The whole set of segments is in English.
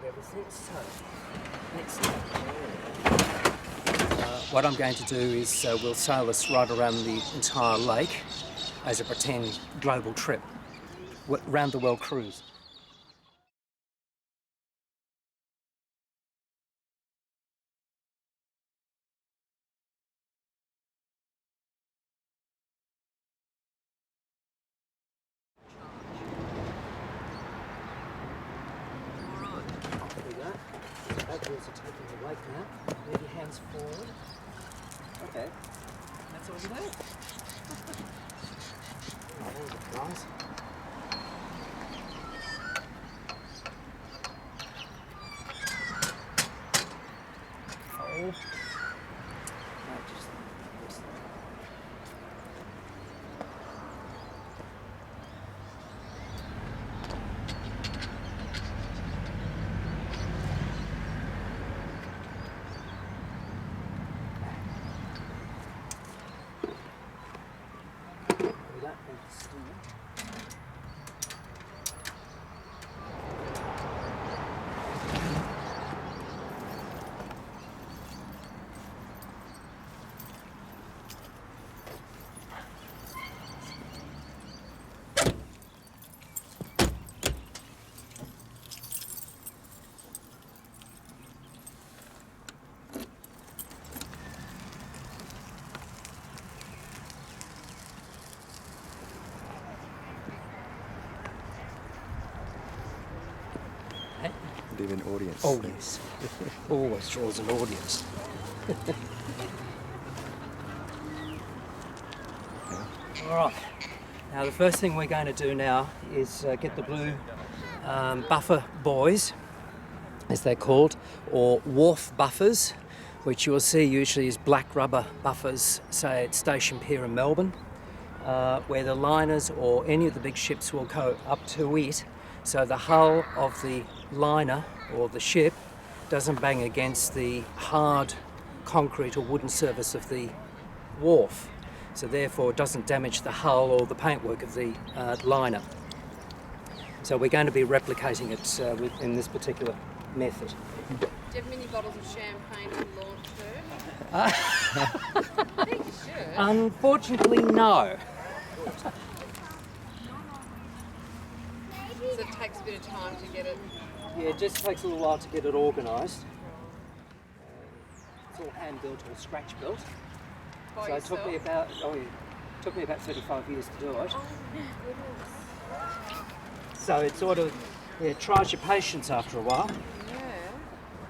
everything. So, next what I'm going to do is we'll sail this right around the entire lake as a pretend global trip, round the world cruise. Oars are taking the wake now. Move your hands forward. Okay. That's all you do. Oh, there's the prize. Oh. No, just this. Leave an audience. Oh yes, always draws an audience. All right, now the first thing we're going to do now is get the blue buffer buoys, as they're called, or wharf buffers, which you'll see usually is black rubber buffers, say at Station Pier in Melbourne, where the liners or any of the big ships will go up to it. So the hull of the liner or the ship doesn't bang against the hard concrete or wooden surface of the wharf. So therefore it doesn't damage the hull or the paintwork of the liner. So we're going to be replicating it in this particular method. Do you have many bottles of champagne to launch through? I think you should. Unfortunately, no. So it takes a bit of time to get it. Yeah, it just takes a little while to get it organised. It's all hand built or scratch built. By So yourself? it took me about 35 years to do it. Oh my goodness. So it sort of tries your patience after a while. Yeah,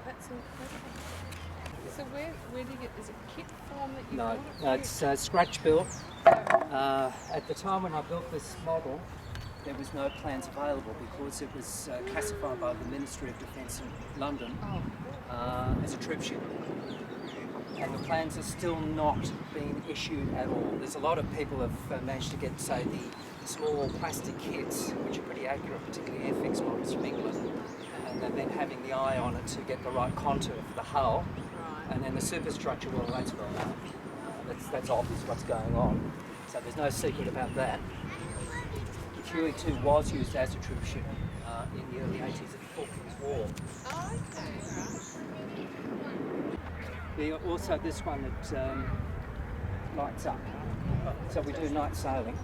that's incredible. So where do you get, is it kit form that you No, want it? no, it's scratch built. At the time when I built this model, there was no plans available because it was classified by the Ministry of Defence in London as a troop ship. And the plans are still not being issued at all. There's a lot of people have managed to get, say, the small plastic kits, which are pretty accurate, particularly Airfix models from England, and they've been having the eye on it to get the right contour for the hull. Right. And then the superstructure, well, that's well known. That's obvious what's going on. So there's no secret about that. The QE2 was used as a troop ship in the early 80s at the Falklands War. Oh, okay, right. Also this one that lights up. So we do night sailing.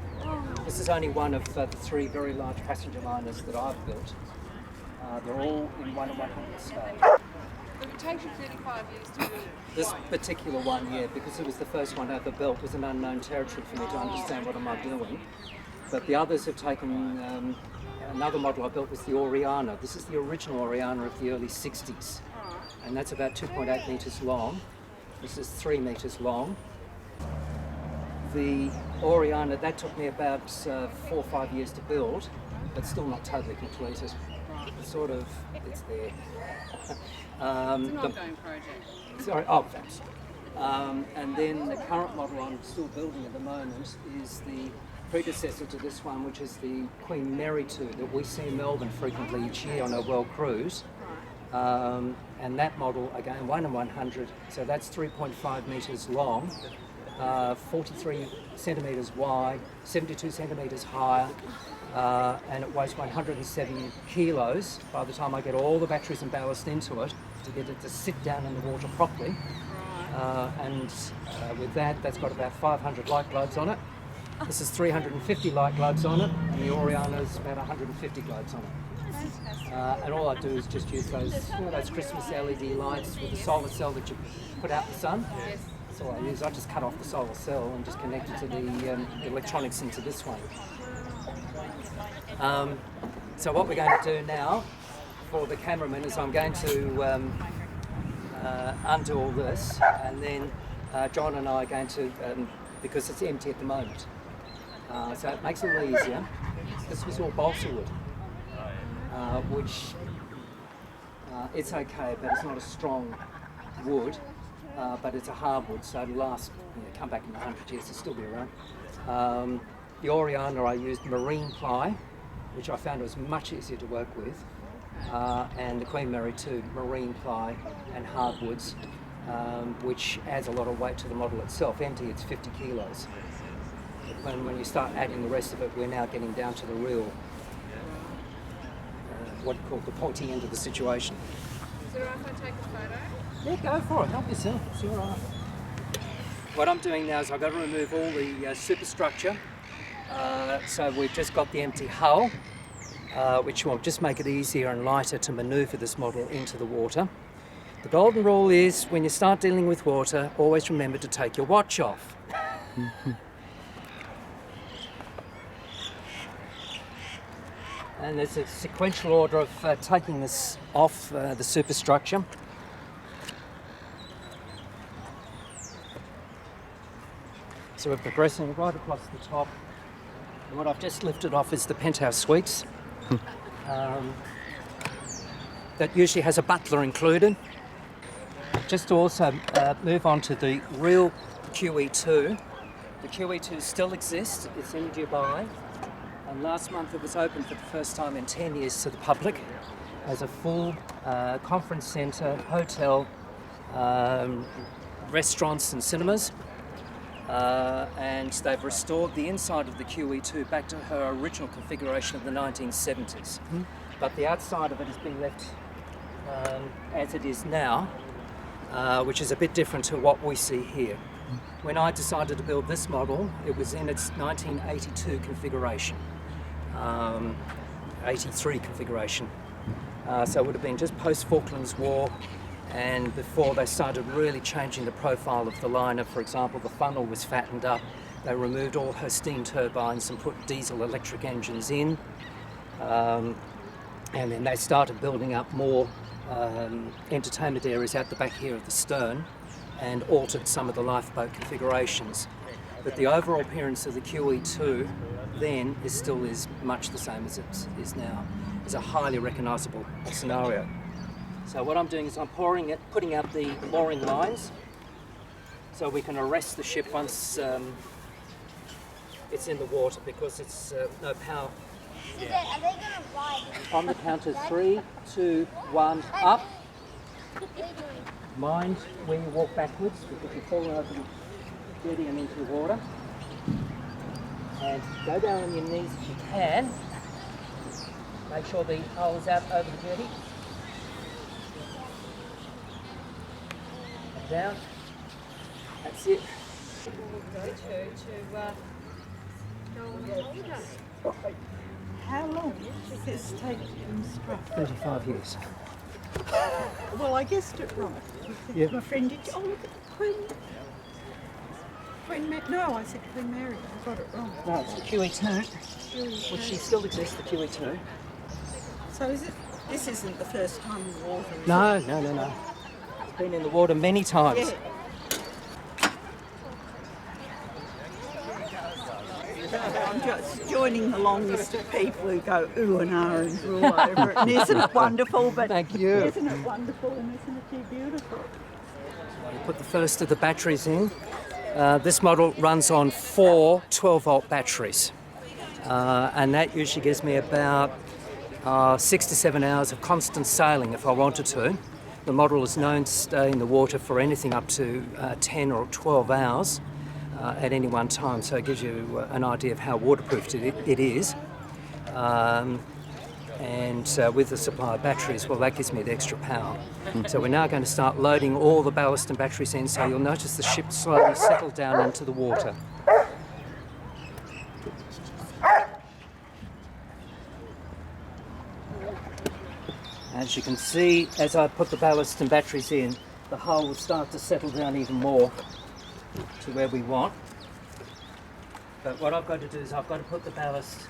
This is only one of the three very large passenger liners that I've built. They're all in 1 100 scale. But it takes you 35 years to build This particular one, yeah, because it was the first one ever built, was an unknown territory for me to understand what am I doing. But the others have taken, another model I built was the Oriana. This is the original Oriana of the early 60s. And that's about 2.8 metres long. This is 3 metres long. The Oriana, that took me about 4 or 5 years to build, but still not totally completed. It's sort of, it's there. It's an ongoing project. Sorry, oh, thanks. And then the current model I'm still building at the moment is the predecessor to this one, which is the Queen Mary 2 that we see in Melbourne frequently each year on a world cruise. And that model, again, 1 in 100, so that's 3.5 metres long, 43 centimetres wide, 72 centimetres higher, and it weighs 107 kilos by the time I get all the batteries and ballast into it to get it to sit down in the water properly. And with that, that's got about 500 light globes on it. This is 350 light globes on it, and the Oriana's about 150 globes on it. And all I do is just use those, those Christmas LED lights with the solar cell that you put out the sun. That's all I use. I just cut off the solar cell and just connect it to the electronics into this one. So what we're going to do now for the cameraman is I'm going to undo all this, and then John and I are going to, because it's empty at the moment, so it makes it a little easier. This was all balsa wood, which it's okay, but it's not a strong wood, but it's a hardwood, so it'll last, come back in 100 years, it'll still be around. The Oriana, I used marine ply, which I found was much easier to work with, and the Queen Mary too, marine ply and hardwoods, which adds a lot of weight to the model itself. Empty, it's 50 kilos. But when you start adding the rest of it, we're now getting down to the real, what you call the pointy end of the situation. Is it alright if I take a photo? Yeah, go for it. Help yourself. It's all right. What I'm doing now is I've got to remove all the superstructure. So we've just got the empty hull, which will just make it easier and lighter to manoeuvre this model into the water. The golden rule is when you start dealing with water, always remember to take your watch off. And there's a sequential order of taking this off the superstructure. So we're progressing right across the top. And what I've just lifted off is the penthouse suites. That usually has a butler included. Just to also move on to the real QE2. The QE2 still exists, it's in Dubai. And last month it was opened for the first time in 10 years to the public as a full conference centre, hotel, restaurants and cinemas. And they've restored the inside of the QE2 back to her original configuration of the 1970s. But the outside of it has been left as it is now, which is a bit different to what we see here. When I decided to build this model, it was in its 1982 configuration, 83 configuration. So it would have been just post-Falklands War, and before they started really changing the profile of the liner. For example, the funnel was fattened up. They removed all her steam turbines and put diesel electric engines in. And then they started building up more entertainment areas out the back here of the stern and altered some of the lifeboat configurations. But the overall appearance of the QE2 then is much the same as it is now. It's a highly recognisable scenario. So what I'm doing is I'm putting out the mooring lines so we can arrest the ship once it's in the water, because it's no power. So are they going to ride? On the count of 3, 2, 1, up. Mind when you walk backwards, because you fall over the jetty and into the water. And go down on your knees if you can. Make sure the hull is out over the jetty. And down. That's it. How long does this take from Struck? 35 years. Well, I guessed it right. Yeah. My friend did. Oh, look at the Queen. No, I said Queen Mary. I got it wrong. No, it's the QE2, which still exists, the QE2. So this isn't the first time in the water, is No, it? no. It's been in the water many times. Yeah. I'm just joining the long list of people who go ooh and ah and drool over it. And isn't it wonderful? But Thank you. Isn't it wonderful and isn't it too beautiful? We put the first of the batteries in. This model runs on 4 12-volt batteries. And that usually gives me about 6 to 7 hours of constant sailing if I wanted to. The model is known to stay in the water for anything up to 10 or 12 hours at any one time, so it gives you an idea of how waterproof it is. and with the supply of batteries, well, that gives me the extra power. So we're now going to start loading all the ballast and batteries in, so you'll notice the ship slowly settle down into the water. As you can see, as I put the ballast and batteries in, the hull will start to settle down even more to where we want. But what I've got to do is I've got to put the ballast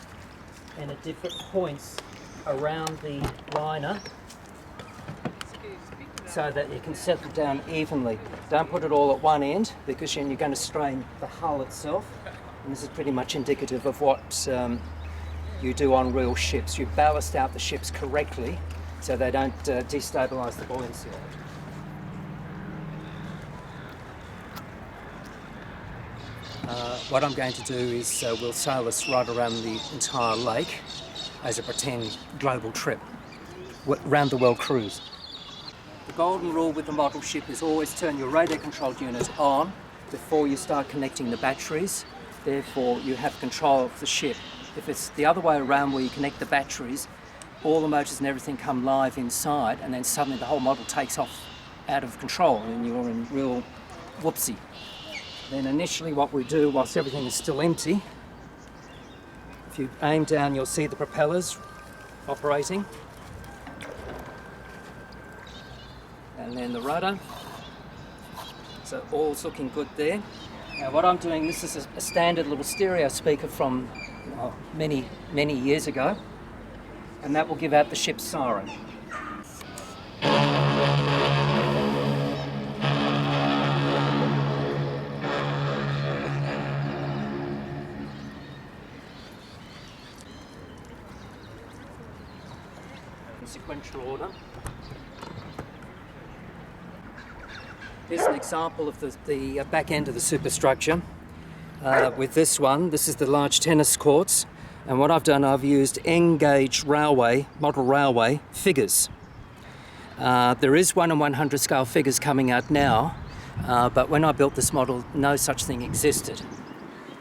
in at different points around the liner so that it can settle down evenly. Don't put it all at one end because then you're going to strain the hull itself. And this is pretty much indicative of what you do on real ships. You ballast out the ships correctly so they don't destabilise the buoyancy of it. What I'm going to do is we'll sail this right around the entire lake as a pretend global trip, round the world cruise. The golden rule with the model ship is always turn your radar controlled unit on before you start connecting the batteries. Therefore you have control of the ship. If it's the other way around where you connect the batteries, all the motors and everything come live inside and then suddenly the whole model takes off out of control and you're in real whoopsie. Then initially what we do whilst everything is still empty, if you aim down you'll see the propellers operating and then the rudder. So all's looking good there. Now what I'm doing, this is a standard little stereo speaker from many years ago, and that will give out the ship's siren. In sequential order. Here's an example of the back end of the superstructure. With this one, this is the large tennis courts, and what I've done, I've used N-gauge railway, model railway figures. There is 1 in 100 scale figures coming out now, but when I built this model, no such thing existed.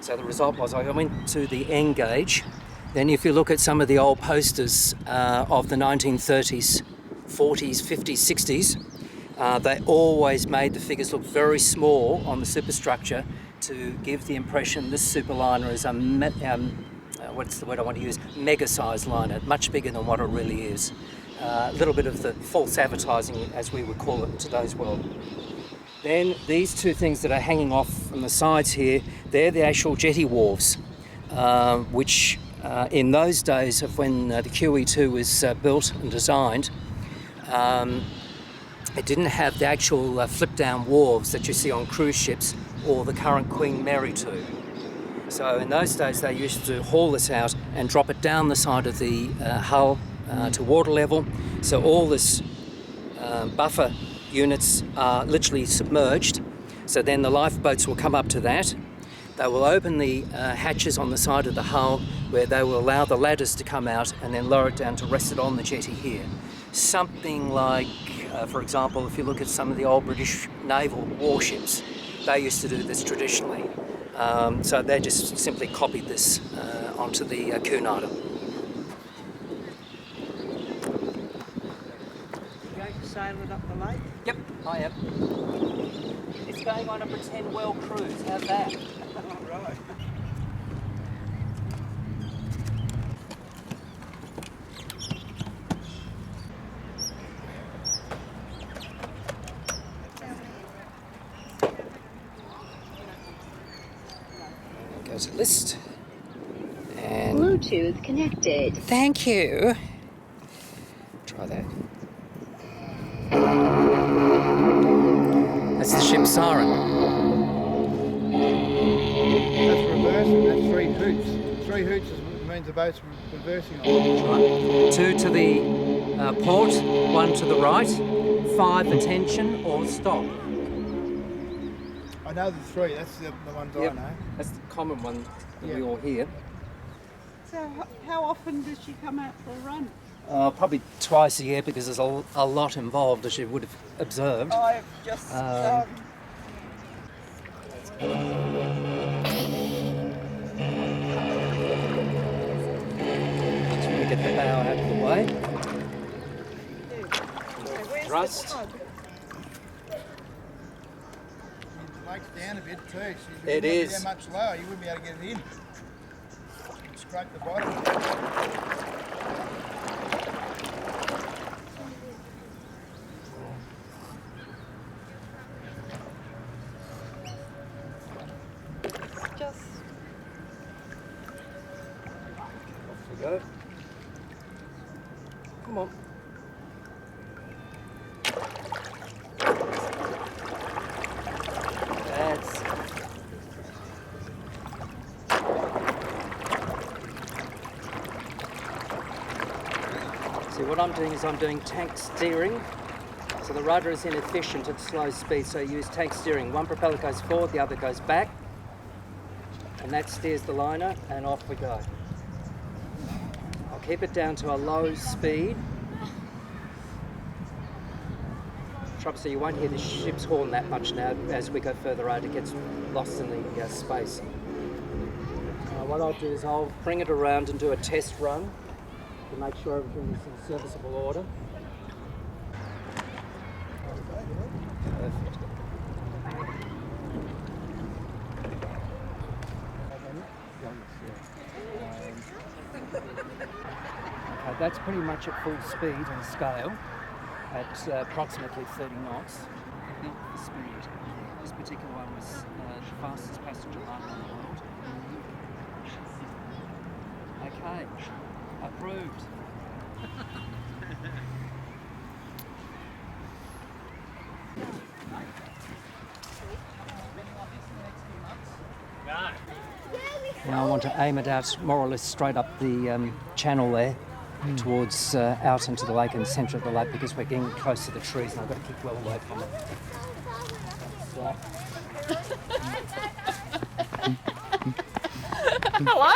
So the result was I went to the N-gauge. Then if you look at some of the old posters of the 1930s, 40s, 50s, 60s, they always made the figures look very small on the superstructure to give the impression this superliner is a, what's the word I want to use, mega-sized liner, much bigger than what it really is. A little bit of the false advertising, as we would call it in today's world. Then these two things that are hanging off from the sides here, they're the actual jetty wharves, which in those days of when the QE2 was built and designed, it didn't have the actual flip-down wharves that you see on cruise ships or the current Queen Mary 2. So in those days they used to haul this out and drop it down the side of the hull to water level. So all this buffer units are literally submerged. So then the lifeboats will come up to that. They will open the hatches on the side of the hull where they will allow the ladders to come out and then lower it down to rest it on the jetty here. Something like, for example, if you look at some of the old British naval warships, they used to do this traditionally. So they just simply copied this onto the Cunarder. You going to sail it up the lake? Yep, I am. It's going on a pretend well cruise. How's that? Right. Goes a list. And Bluetooth connected. thank you. Try that. That's the ship's siren. That's reversing, that's 3 hoots. 3 hoots means the boat's reversing on. Right. 2 to the port, 1 to the right, 5 attention or stop. I know the 3, that's the ones Yep. I know. That's the common one that we Yeah. all hear. So how often does she come out for a run? Probably twice a year because there's a lot involved, as you would have observed. I've just get the bow out of the way. Where's Thrust. the plug? The lake's down a bit too, so you It wouldn't be is. that much lower, you wouldn't be able to get it in. Scrape the bottom. Just Off we go. Come on. That's... See, what I'm doing is I'm doing tank steering. So the rudder is inefficient at slow speed, so you use tank steering. One propeller goes forward, the other goes back. And that steers the liner, and off we go. I'll keep it down to a low speed. Trouble, so you won't hear the ship's horn that much now. As we go further out, it gets lost in the space. What I'll do is I'll bring it around and do a test run to make sure everything is in serviceable order. Perfect. Okay, that's pretty much at full speed and scale at approximately 30 knots. I think the speed, this particular one was the fastest passenger liner in the world. Okay, approved. Now I want to aim it out more or less straight up the channel there towards out into the lake and the centre of the lake, because we're getting close to the trees and I've got to keep well away from it. hello.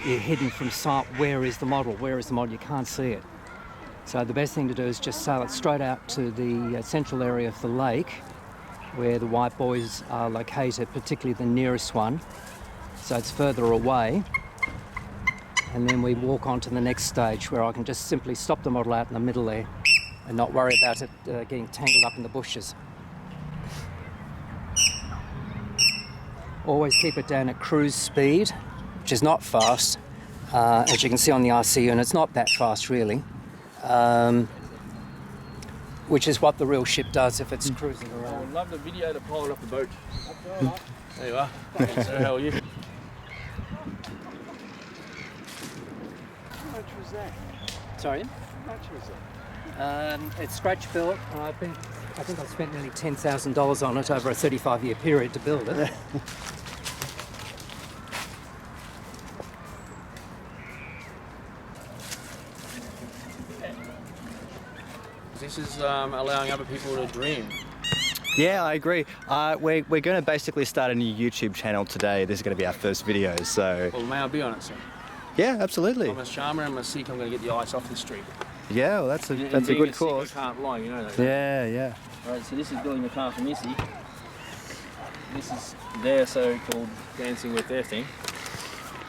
You're hidden from sight. Where is the model? Where is the model? You can't see it. So the best thing to do is just sail it straight out to the central area of the lake where the white buoys are located, particularly the nearest one. So it's further away. And then we walk on to the next stage where I can just simply stop the model out in the middle there and not worry about it getting tangled up in the bushes. Always keep it down at cruise speed, which is not fast. As you can see on the RC unit, it's not that fast really. Which is what the real ship does if it's cruising around. I'd love the video to pilot off the boat. There you are. So how are you? How much was that? Sorry? How much was that? It's scratch built, and I think I've spent nearly $10,000 on it over a 35-year period to build it. This is allowing other people to dream. Yeah, I agree. We're going to basically start a new YouTube channel today. This is going to be our first video, so... Well, may I be on it, sir? Yeah, absolutely. I'm a charmer, I'm a Sikh, I'm going to get the ice off the street. Yeah, well, that's a And good being a Sikh, cause. I can't lie, you know that. Yeah, yeah. Right, so this is building a car for Missy. This is their so-called dancing with their thing.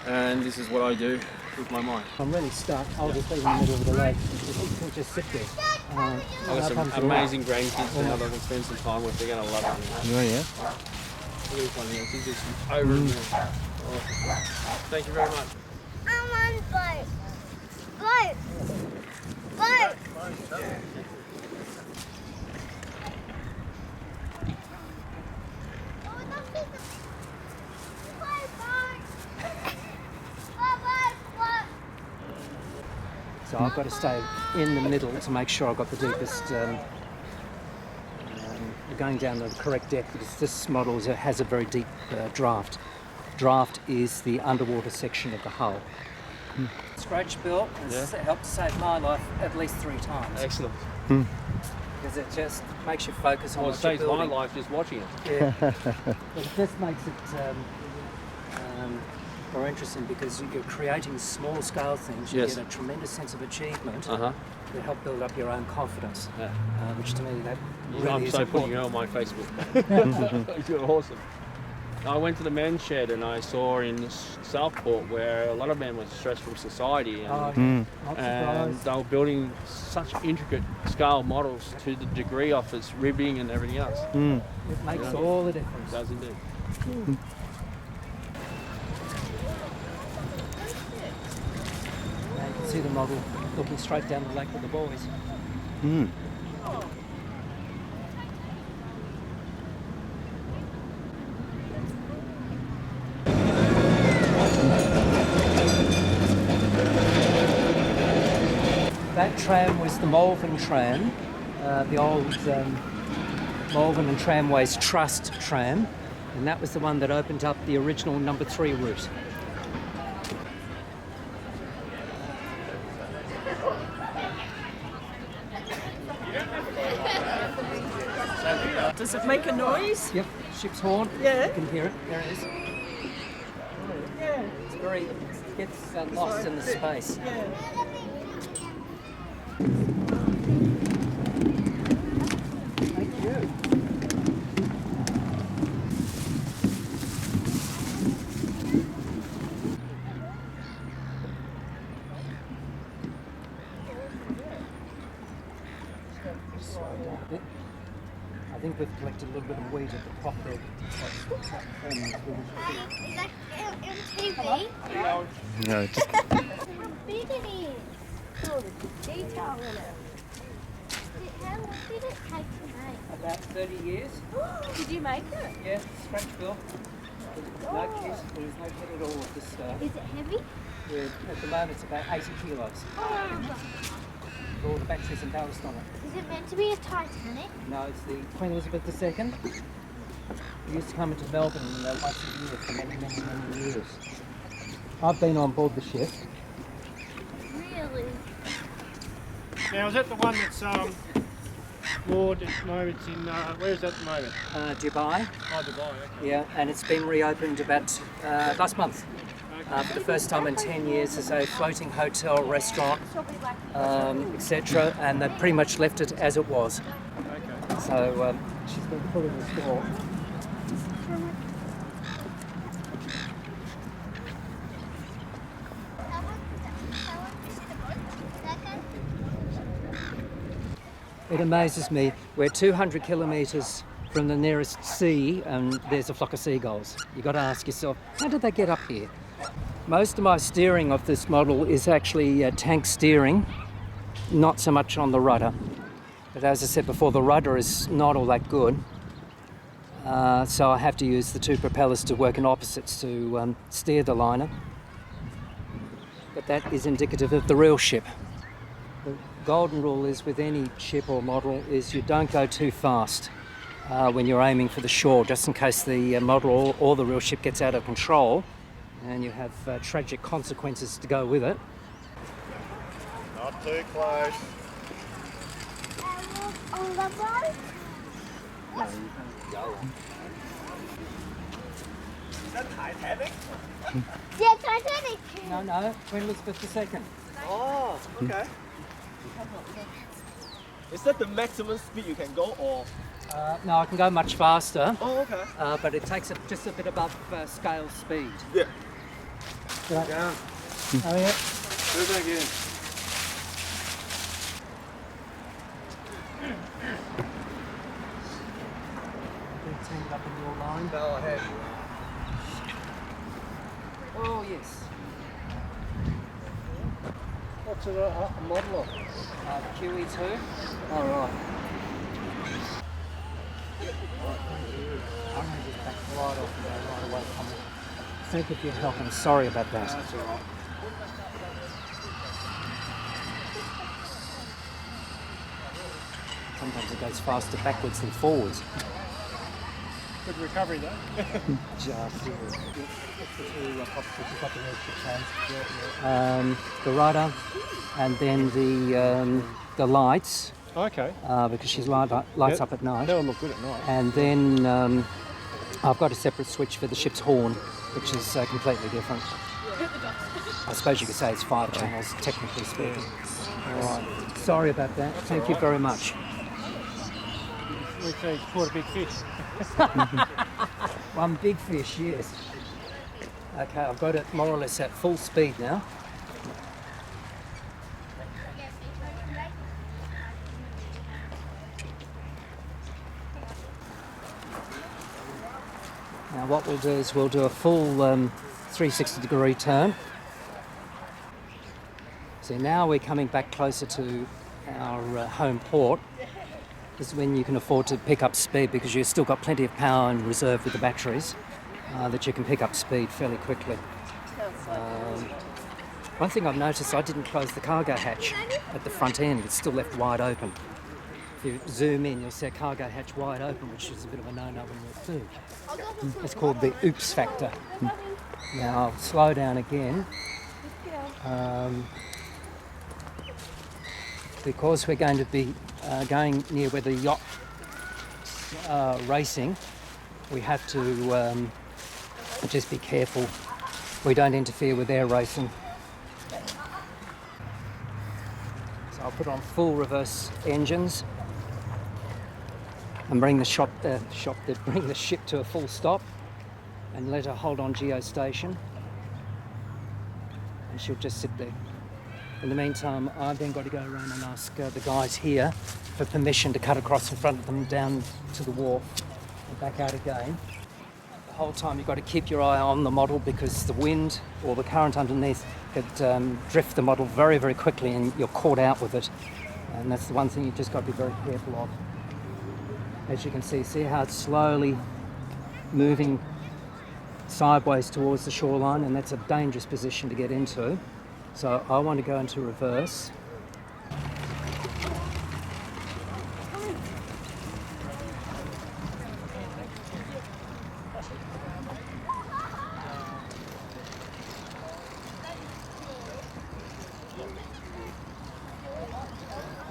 And this is what I do with my mind. I'm really stuck. I'll just be in the middle of the lake. We'll just sit there. I've got some amazing grandkids now that I can spend some time with. They're going to love it. Oh, yeah. Look at this one here. She's just over it. Oh. Thank you very much. I'm on boat. Boat. Boat. So I've got to stay in the middle to make sure I've got the deepest, going down the correct depth, because this model has a very deep draft. Draft is the underwater section of the hull. Scratch built has helped save my life at least 3 times. Excellent. Because it just makes you focus on Well, it what you're saves my building. life just watching it. Yeah. But it just makes it more interesting because you're creating small scale things. You Yes. get a tremendous sense of achievement. Uh huh. To help build up your own confidence, Yeah. which to me that really I'm is so putting important. it on my Facebook. You're awesome. I went to the men's shed and I saw in Southport where a lot of men were stressed from society and, Oh, not and surprised. they were building such intricate scale models to the degree of its ribbing and everything else. It makes all the difference. It does indeed. Now you can see the model looking straight down the lake with the boys. That tram was the Malvern tram, the old Malvern and Tramways Trust tram, and that was the one that opened up the original number 3 route. Does it make a noise? Yep, ship's horn. Yeah. You can hear it. There it is. Yeah. It's very, it gets lost in the space. Yeah. Thank you. I think we've collected a little bit of wheat at the top there. Is that on TV? No, just How big it is. Oh, the detail in it. How long did it take to make? About 30 years. Did you make it? Yeah, scratch bill. No kit, there's no kit at all at this stage. Is it heavy? At the moment it's about 80 kilos. Oh. With all the batteries and ballast on it. Is it meant to be a Titanic? No, it's the Queen Elizabeth II. We used to come into Melbourne once a year for many, many, many years. I've been on board the ship. Really? Now, is that the one that's moored at the moment? It's in, where is that at the moment? Dubai. Oh, Dubai, okay. Yeah, and it's been reopened about last month. For the first time in 10 years as a floating hotel, restaurant, etc. And they've pretty much left it as it was. Okay. So she's been put in the store. It amazes me. We're 200 kilometres from the nearest sea and there's a flock of seagulls. You've got to ask yourself, how did they get up here? Most of my steering of this model is actually tank steering, not so much on the rudder. But as I said before, the rudder is not all that good. So I have to use the two propellers to work in opposites to steer the liner. But that is indicative of the real ship. The golden rule is with any ship or model is you don't go too fast when you're aiming for the shore, just in case the model or the real ship gets out of control and you have tragic consequences to go with it. Not too close. On the boat? Is that Titanic? Yeah, Titanic. No, Queen Elizabeth II. Oh, okay. Is that the maximum speed you can go, or? No, I can go much faster, Oh, okay. but it takes just a bit above scale speed. Yeah. Right. Down. Oh yeah. Do that again. Teamed up in your line. No, I have. Oh yes. What's it a model of? QE2. All right. I'm going to just back right off and go right away from it. Thank you for your help. I'm sorry about that. That's all right. Sometimes it goes faster backwards than forwards. Good recovery though. Just the rudder, and then the lights Okay. because she's lights up at night. That would look good at night. And then I've got a separate switch for the ship's horn, which is completely different. I suppose you could say it's 5 channels, technically speaking. All right. Sorry about that. Thank you very much. We say caught a big fish. One big fish, yes. Okay, I've got it more or less at full speed now. Now what we'll do is we'll do a full 360-degree turn. See, now we're coming back closer to our home port. This is when you can afford to pick up speed because you've still got plenty of power in reserve with the batteries that you can pick up speed fairly quickly. One thing I've noticed, I didn't close the cargo hatch at the front end. It's still left wide open. If you zoom in, you'll see a cargo hatch wide open, which is a bit of a no-no when you're at sea. It's called the oops factor. Now I'll slow down again. Because we're going to be going near where the yacht racing, we have to just be careful we don't interfere with their racing. So I'll put on full reverse engines and bring the ship to a full stop and let her hold on geostation, and she'll just sit there. In the meantime, I've then got to go around and ask the guys here for permission to cut across in front of them down to the wharf and back out again. The whole time you've got to keep your eye on the model because the wind or the current underneath could drift the model very, very quickly and you're caught out with it. And that's the one thing you've just got to be very careful of. As you can see how it's slowly moving sideways towards the shoreline, and that's a dangerous position to get into. So I want to go into reverse.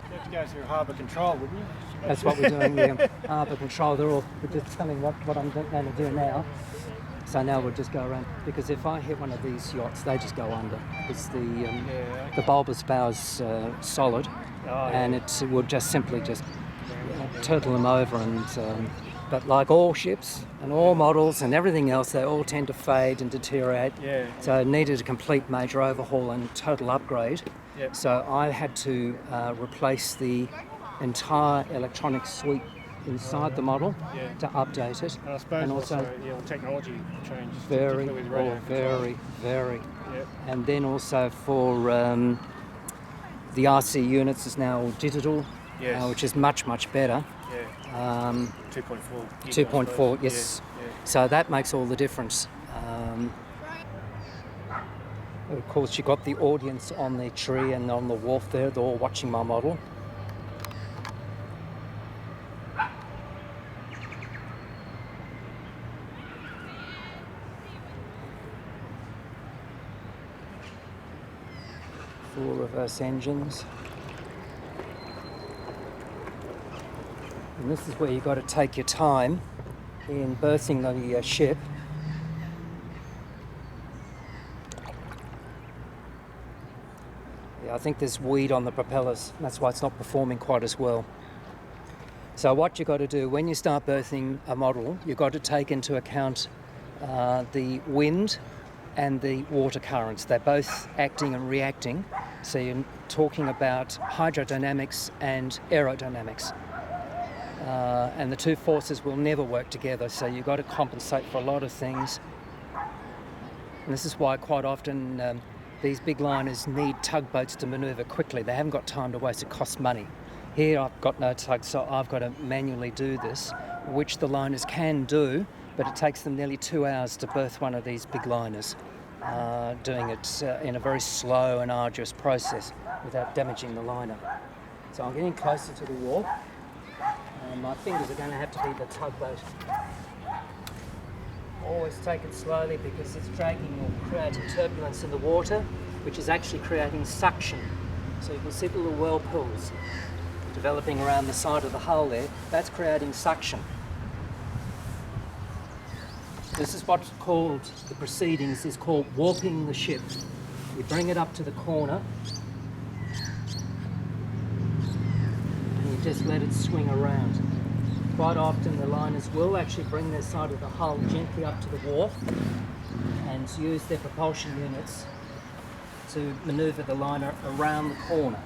You have to go through harbour control, wouldn't you? That's what we're doing here. Harbour control, we're just telling what I'm going to do now. So now we'll just go around, because if I hit one of these yachts, they just go under. It's the bulbous bow's solid, and it will just simply turtle them over. And but like all ships and all models and everything else, they all tend to fade and deteriorate. Yeah. So it needed a complete major overhaul and total upgrade. Yep. So I had to replace the entire electronic suite inside the model to update it. And I suppose and also technology changes. very, particularly with radio control. very. Yep. And then also for the RC units is now digital, Yes. which is much better. Yeah. 2.4. 2.4, yes. Yeah. So that makes all the difference. Of course, you've got the audience on the tree and on the wharf there. They're all watching my model. Full reverse engines. And this is where you've got to take your time in berthing the ship. Yeah, I think there's weed on the propellers. That's why it's not performing quite as well. So what you've got to do when you start berthing a model, you've got to take into account the wind and the water currents. They're both acting and reacting. So you're talking about hydrodynamics and aerodynamics. And the two forces will never work together, so you've got to compensate for a lot of things. And this is why quite often these big liners need tugboats to manoeuvre quickly. They haven't got time to waste, it costs money. Here I've got no tug, so I've got to manually do this, which the liners can do, but it takes them nearly 2 hours to berth one of these big liners, doing it in a very slow and arduous process without damaging the liner. So I'm getting closer to the wharf. My fingers are going to have to be the tugboat. Always take it slowly because it's dragging or creating turbulence in the water, which is actually creating suction. So you can see the little whirlpools developing around the side of the hull there. That's creating suction. This is what's called, the proceedings is called warping the ship. You bring it up to the corner and you just let it swing around. Quite often the liners will actually bring their side of the hull gently up to the wharf and use their propulsion units to manoeuvre the liner around the corner.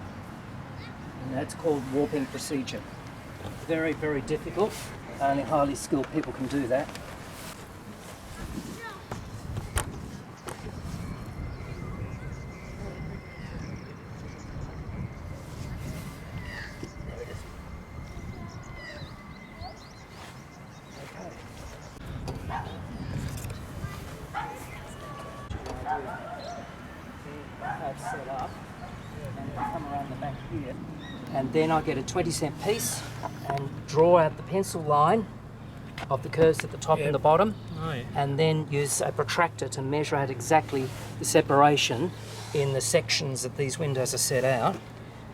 And that's called warping procedure. Very, very difficult. Only highly skilled people can do that. Set up and come around the back here, and then I get a 20-cent piece and draw out the pencil line of the curves at the top and the bottom, and then use a protractor to measure out exactly the separation in the sections that these windows are set out,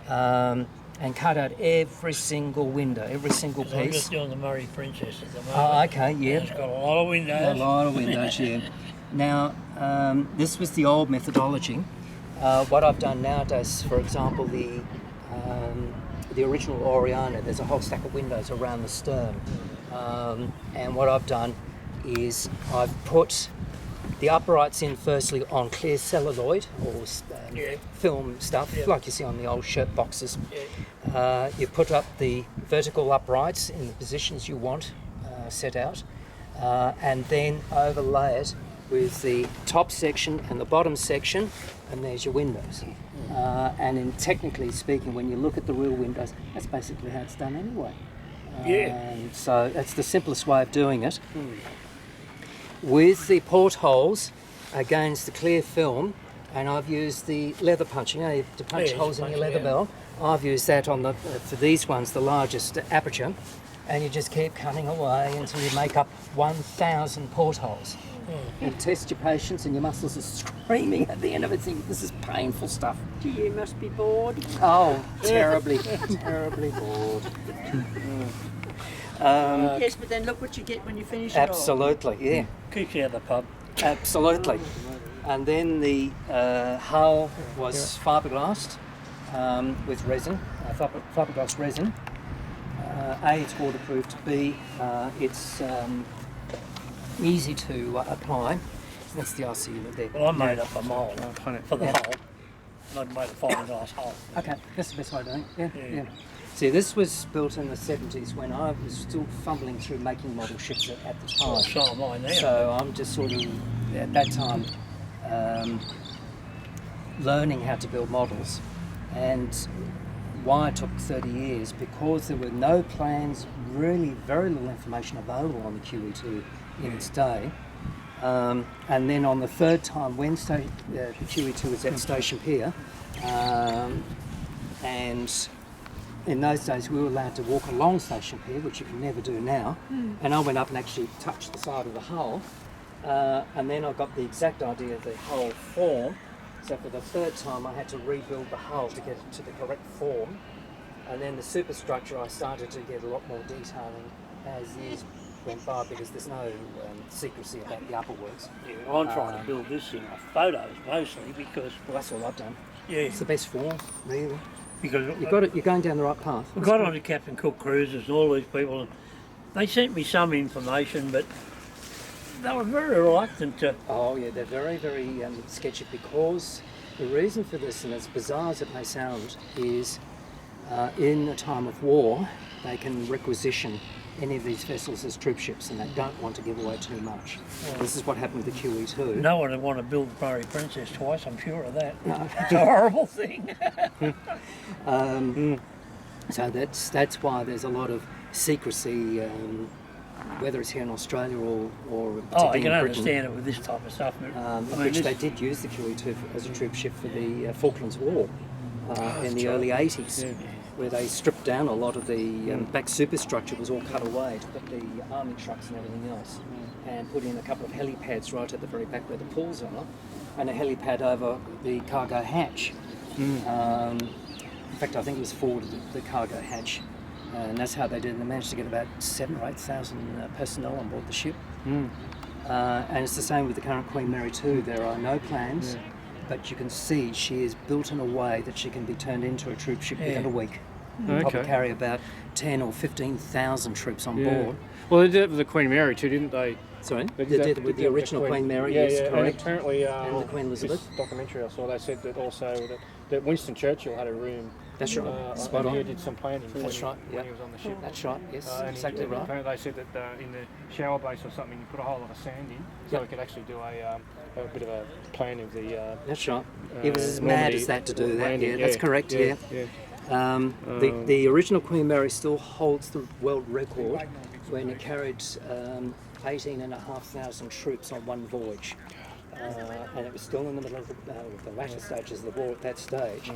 and cut out every single window, every single piece. I'm just doing the Murray Princess at the moment. Oh, okay, yeah. It's got a lot of windows. A lot of windows, yeah. Now, this was the old methodology. What I've done nowadays, for example, the original Oriana, there's a whole stack of windows around the stern. And what I've done is I've put the uprights in firstly on clear celluloid or film stuff, like you see on the old shirt boxes. You put up the vertical uprights in the positions you want set out, and then overlay it with the top section and the bottom section, and there's your windows. And in technically speaking, when you look at the real windows, that's basically how it's done anyway. So that's the simplest way of doing it. With the portholes against the clear film, and I've used the leather punching, you know, to punch holes in your leather belt. I've used that on the for these ones, the largest aperture, and you just keep cutting away until you make up 1,000 portholes. And test your patience, and your muscles are screaming at the end of it, thinking this is painful stuff. You must be bored. Oh, terribly, terribly bored. Yes, but then look what you get when you finish it all. Absolutely, yeah. Keeps you at the pub. Absolutely. And then the hull was fiberglassed with resin, fiberglass resin. A, it's waterproof. B, it's easy to apply. That's the RC unit there. Well, I made up a mould for the hull. And I made a fiberglass hull. Okay, that's the best way of doing it. Yeah. See, this was built in the 70s when I was still fumbling through making model ships at the time. So am I now. So I'm just sort of, at that time, learning how to build models. And why it took 30 years, because there were no plans, really very little information available on the QE2 in its day. And then on the third time, when the QE2 was at Station Pier, and in those days we were allowed to walk along Station Pier, which you can never do now, and I went up and actually touched the side of the hull, and then I got the exact idea of the hull form. So for the third time I had to rebuild the hull to get it to the correct form, and then the superstructure I started to get a lot more detailing as years went by, because there's no secrecy about the upper works. Yeah, I'm trying to build this in photos mostly because... Well, that's all I've done. Yeah. It's the best form, really. Because you're going down the right path. We got onto Captain Cook cruises and all these people, and they sent me some information, but they were very reluctant to... Oh yeah, they're very, very sketchy, because the reason for this, and as bizarre as it may sound, is in a time of war, they can requisition any of these vessels as troop ships, and they don't want to give away too much. This is what happened with the QE2. No one would want to build Murray Princess twice, I'm sure of that. No. It's a horrible thing. So that's why there's a lot of secrecy, whether it's here in Australia or Oh, you can in understand it with this type of stuff. Which they did use the QE2 as a troop ship for the Falklands War in the early 80s. Yeah. Where they stripped down a lot of the back superstructure, was all cut away to put the army trucks and everything else, and put in a couple of helipads right at the very back where the pools are, and a helipad over the cargo hatch. In fact, I think it was forward the cargo hatch, and that's how they did it. They managed to get about 7,000 or 8,000 personnel on board the ship. And it's the same with the current Queen Mary too. There are no plans, but you can see she is built in a way that she can be turned into a troop ship within a week. Probably carry about 10 or 15,000 troops on board. Well, they did it with the Queen Mary too, didn't they? Sorry? They did it with the original Queen Mary, yes, and correct. apparently, And the Queen Elizabeth. this documentary I saw, they said that also that Winston Churchill had a room. That's right. Spot and on. he did some planning when That's right. he was on the ship. That's right. Yes, And exactly right. Apparently they said that in the shower base or something, you put a whole lot of sand in, so it could actually do a bit of a plan of the. That's right. He was as mad as that to do that. landing. Yeah, that's correct. Yeah. The original Queen Mary still holds the world record when it carried 18,500 troops on one voyage. And it was still in the middle of the latter stages of the war at that stage.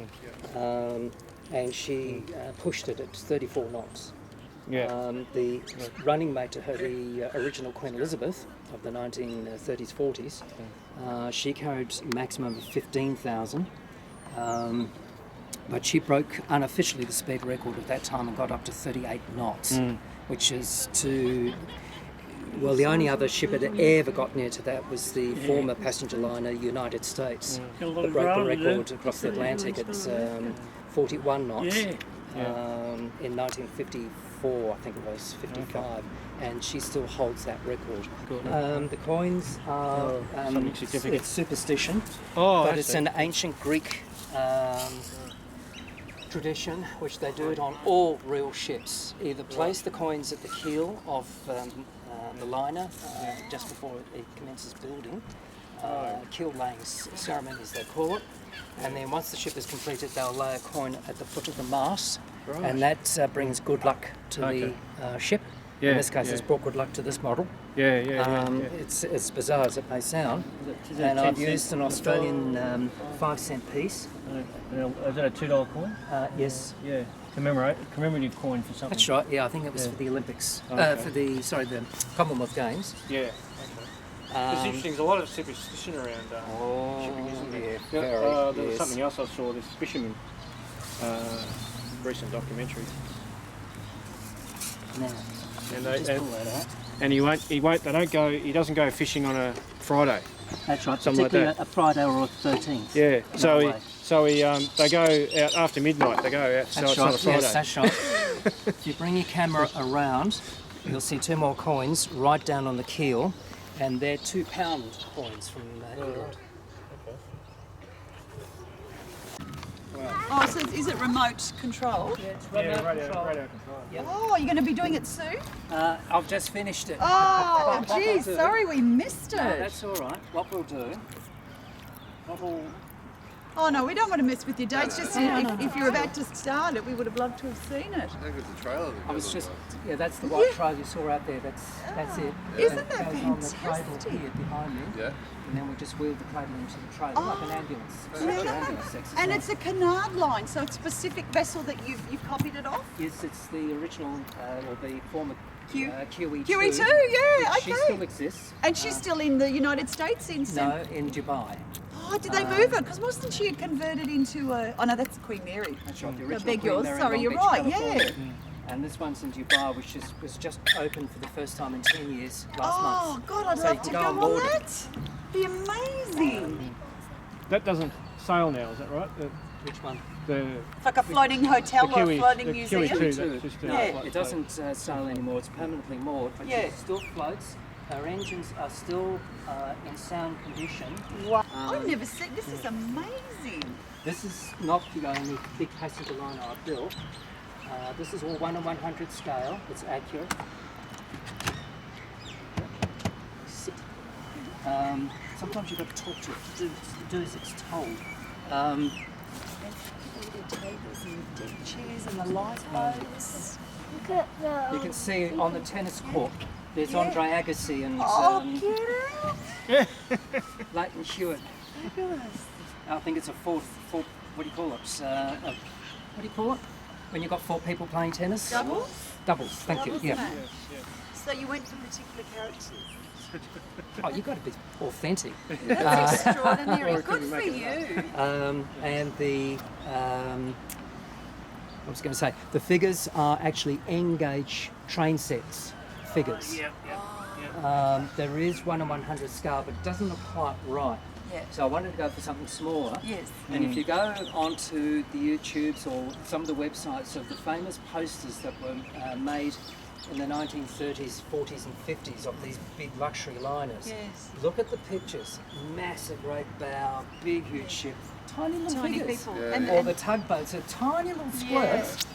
And she pushed it at 34 knots. The running mate to her, the original Queen Elizabeth of the 1930s, 40s, she carried a maximum of 15,000. But she broke unofficially the speed record at that time and got up to 38 knots, which is well, the only other ship that had ever got near to that was the former passenger liner United States that broke the record across the Atlantic at 41 knots in 1954, I think it was, 55, and she still holds that record. The coins are something significant. It's superstition, but it's an ancient Greek tradition which they do it on all real ships. Either place the coins at the keel of the liner just before it commences building, keel laying ceremonies they call it, and then once the ship is completed they'll lay a coin at the foot of the mast, and that brings good luck to the ship. In this case it's brought good luck to this model. It's as bizarre as it may sound, and I've used an Australian 5-cent piece. Is that a $2 coin? Yes. Yeah. Commemorative coin for something. That's right. Yeah, I think it was for the Olympics. For the Commonwealth Games. Yeah. Okay. It's interesting. There's a lot of superstition around shipping, isn't there? There was something else I saw. This fisherman, recent documentary. Now, and he won't. They don't go. He doesn't go fishing on a Friday. That's right. Something particularly like that. a Friday or a 13th. Yeah. They go out after midnight. They go out. So it's not a Friday. Yes, that's right. If you bring your camera around, you'll see two more coins right down on the keel, and they're £2 coins from England. Oh, so is it remote control? Yeah, it's radio control. Yeah. Oh, you're going to be doing it soon? I've just finished it. Oh, geez, sorry we missed it. No, that's all right. What we'll do, Oh no, we don't want to mess with your dates. Just if you're about to start it, we would have loved to have seen it. I think it's a trailer. I was just, that's the white trail you saw out there. That's it. Isn't And it that goes on the cradle fantastic? here behind me. Yeah. And then we just wheel the cradle into the trailer like an ambulance. Ambulance exercise. And it's a canard line, so it's a specific vessel that you've copied it off? Yes, it's the original, or the former QE2. QE2, yeah, She okay. still exists. And she's still in the United States in No, in Dubai. Oh, did they move it? Because wasn't she converted into a... Oh no, that's Queen Mary. That's right, the I original beg Queen yours. Mary, Sorry, Long you're Beach, right, California. yeah. And this one's in Dubai, which was just opened for the first time in 10 years last month. Oh God, I'd So love you to can go go on on board it. that. Be amazing. That doesn't sail now, is that right? Which one? It's like a floating hotel or a floating museum. QE2, that's just Yeah. It doesn't sail anymore, it's permanently moored, but Yeah. it still floats. Her engines are still in sound condition. Wow. I've never seen this. Is amazing. This is not the only big passenger liner I've built. This is all 1 in 100 scale. It's accurate. Sit. Sometimes you've got to talk to it to do as it's told. The tables and deck chairs and the lifeboats. Look at them. You can see on the tennis court, there's Andre Agassi and Oh, get out. Leighton Hewitt. Fabulous. I think it's a four, what do you call it? What do you call it? When you've got 4 people playing tennis? Doubles? Doubles, thank you. Doubles, Yeah. mate. So you went for particular characters. Oh, you've got to be authentic. That's extraordinary. Good for you. And the, I was going to say, the figures are actually N-gauge train sets figures. There is 1 in 100 scale, but it doesn't look quite right. Yeah. So I wanted to go for something smaller. Yes. And if you go onto the YouTubes or some of the websites of the famous posters that were made in the 1930s, 40s and 50s of these big luxury liners, Yes. look at the pictures. Massive great bow, big huge ship, tiny little Tiny figures. people. Yeah. Or the tugboats are tiny little squirts.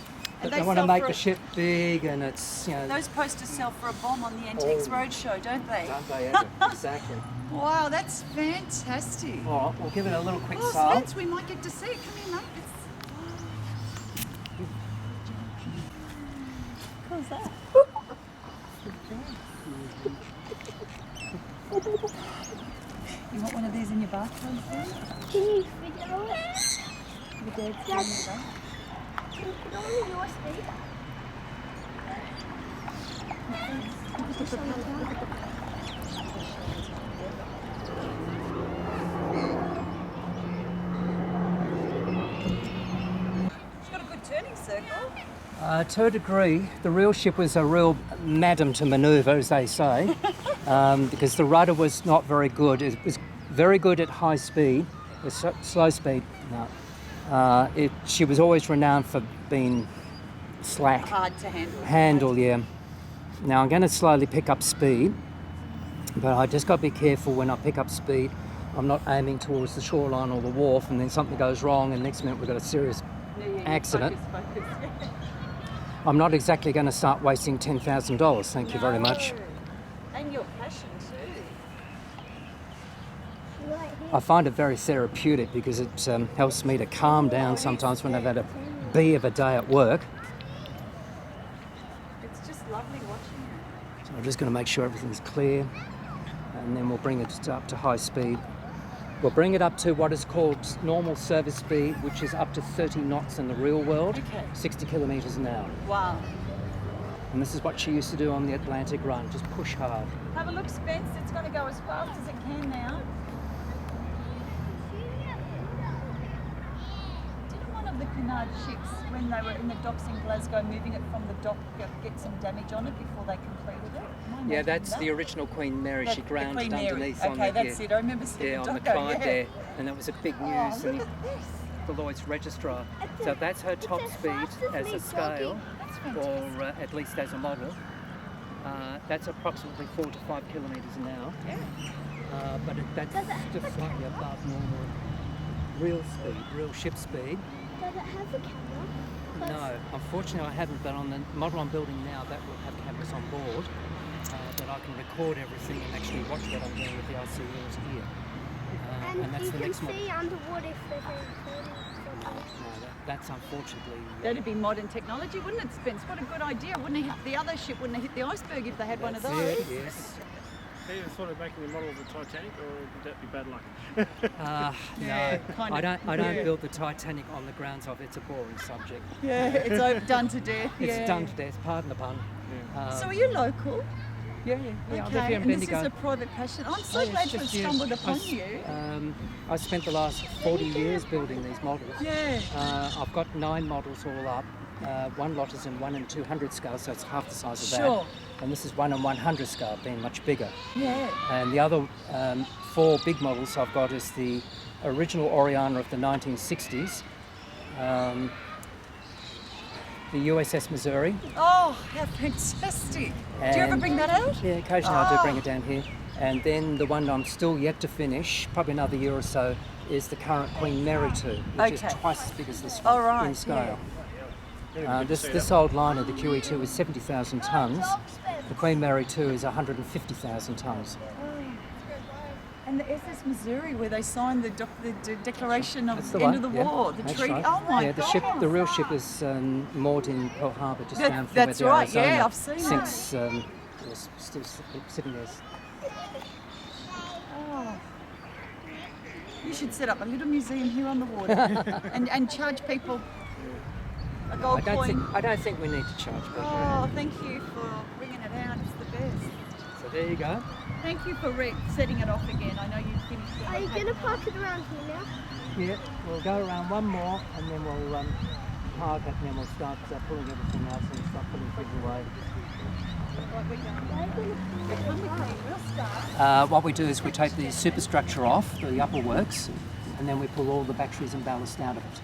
But And they they want to sell make for the a- ship big, and it's, you know, Those posters sell for a bomb on the Antiques Oh. Roadshow, don't they? don't they ever? Exactly. Wow, that's fantastic. All right, we'll give it a little quick Oh, sail. Spence, we might get to see it. Come here, mate. How's that? You want one of these in your bathtub? Can you video it? The dead Yes. Can you put on your speed? It's got a good turning circle. To a degree, the real ship was a real madam to manoeuvre, as they say, because the rudder was not very good. It was very good at high speed, slow speed. No. She was always renowned for being slack. Hard to handle. Handle, yeah. Now I'm going to slowly pick up speed, but I just got to be careful when I pick up speed. I'm not aiming towards the shoreline or the wharf, and then something goes wrong, and next minute we've got a serious accident. Focus. I'm not exactly going to start wasting $10,000. Thank you very much. And your passion too. Right here. I find it very therapeutic because it helps me to calm down sometimes when I've had a bee of a day at work. It's just lovely watching it. So I'm just going to make sure everything's clear, and then we'll bring it up to high speed. We'll bring it up to what is called normal service speed, which is up to 30 knots in the real world, Okay. 60 kilometres an hour. Wow. And this is what she used to do on the Atlantic run, just push hard. Have a look, Spence. It's going to go as fast as it can now. Didn't one of the Cunard ships, when they were in the docks in Glasgow, moving it from the dock, get some damage on it before they completed it? Am I Yeah, imagining that's that? the original Queen Mary. The- she the grounded Queen Mary. underneath Okay, on the that's it. I remember seeing on the the doco, Clyde yeah. there, and that was a big Oh, news. look and at this. the Lloyd's Registrar. It's So a- that's her top it's as speed fast as as me a scale, That's or fantastic. at least as a model. That's approximately 4 to 5 kilometres an hour. Yeah. But that's Does it have just a slightly above normal real speed, real ship speed. Does it have a camera? No, unfortunately I haven't, but on the model I'm building now, that will have cameras on board, that I can record everything and actually watch what I'm doing with the ICUs here. And that's you the can next model. see underwater if there's a recording. No, that's unfortunately... That'd be modern technology, wouldn't it, Spence? What a good idea. Wouldn't have hit the other ship, wouldn't have hit the iceberg if they had one of that's those. it, yes. Have you ever thought of making a model of the Titanic, or would that be bad luck? Yeah, No, kind I of, don't yeah. build the Titanic on the grounds of it's a boring subject. Yeah, it's done to death. It's yeah. done to death, pardon the pun. So are you local? Yeah, I live Okay, here in and this Bendigo. is a private passion. I'm so Oh, yeah, glad it's to have just you. stumbled upon I s- you. I spent the last 40 years building these models. Yeah. I've got 9 models all up. One lot is in 1 in 200 scale, so it's half the size of Sure. that. And this is 1 in 100 scale, being much bigger. Yeah. And the other 4 big models I've got is the original Oriana of the 1960s, the USS Missouri. Oh, how fantastic. Do you ever And- bring that out? Yeah, occasionally I do bring Oh. it down here. And then the one I'm still yet to finish, probably another year or so, is the current Queen Mary 2, which is Okay. twice as big as this one All right, in scale. Yeah. This old liner, the QE2, is 70,000 tonnes. The Queen Mary 2 is 150,000 tonnes. And the SS Missouri, where they signed the Declaration of That's the End one. of the yeah. War, the That's treaty. right. Oh my yeah, God. the real ship is moored in Pearl Harbor, just That- down from that's where the right, yeah, Arizona I've seen sinks. It was still sitting there. Oh. You should set up a little museum here on the water and charge people a gold coin. I don't think we need to charge people. Oh, thank you for bringing it out. It's the best. So there you go. Thank you for setting it off again. I know you finished it. Are you going to park it around here now? Yeah, we'll go around one more and then we'll park it and then we'll start pulling everything else and start putting things away. What we do is we take the superstructure off, the upper works, and then we pull all the batteries and ballast out of it.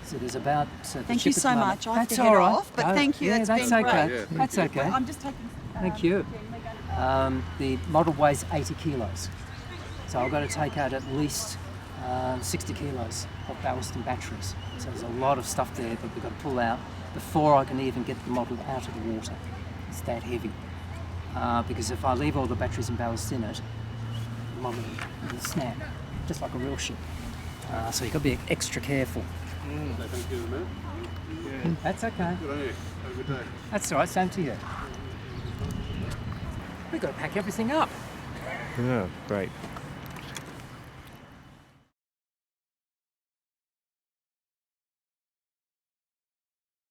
So there's about... Thank you so much. I have That's to head all right. off, but No, thank you. Yeah, It's that's been okay. great. That's okay. I'm just taking... Thank you. The model weighs 80 kilos. So I've got to take out at least 60 kilos of ballast and batteries. So there's a lot of stuff there that we've got to pull out before I can even get the model out of the water. It's that heavy. Because if I leave all the batteries and ballast in it, the model will snap, just like a real ship. So you've got to be extra careful. That's okay. Good on you. Have a good day. That's all right, same to you. We've got to pack everything up. Yeah, great.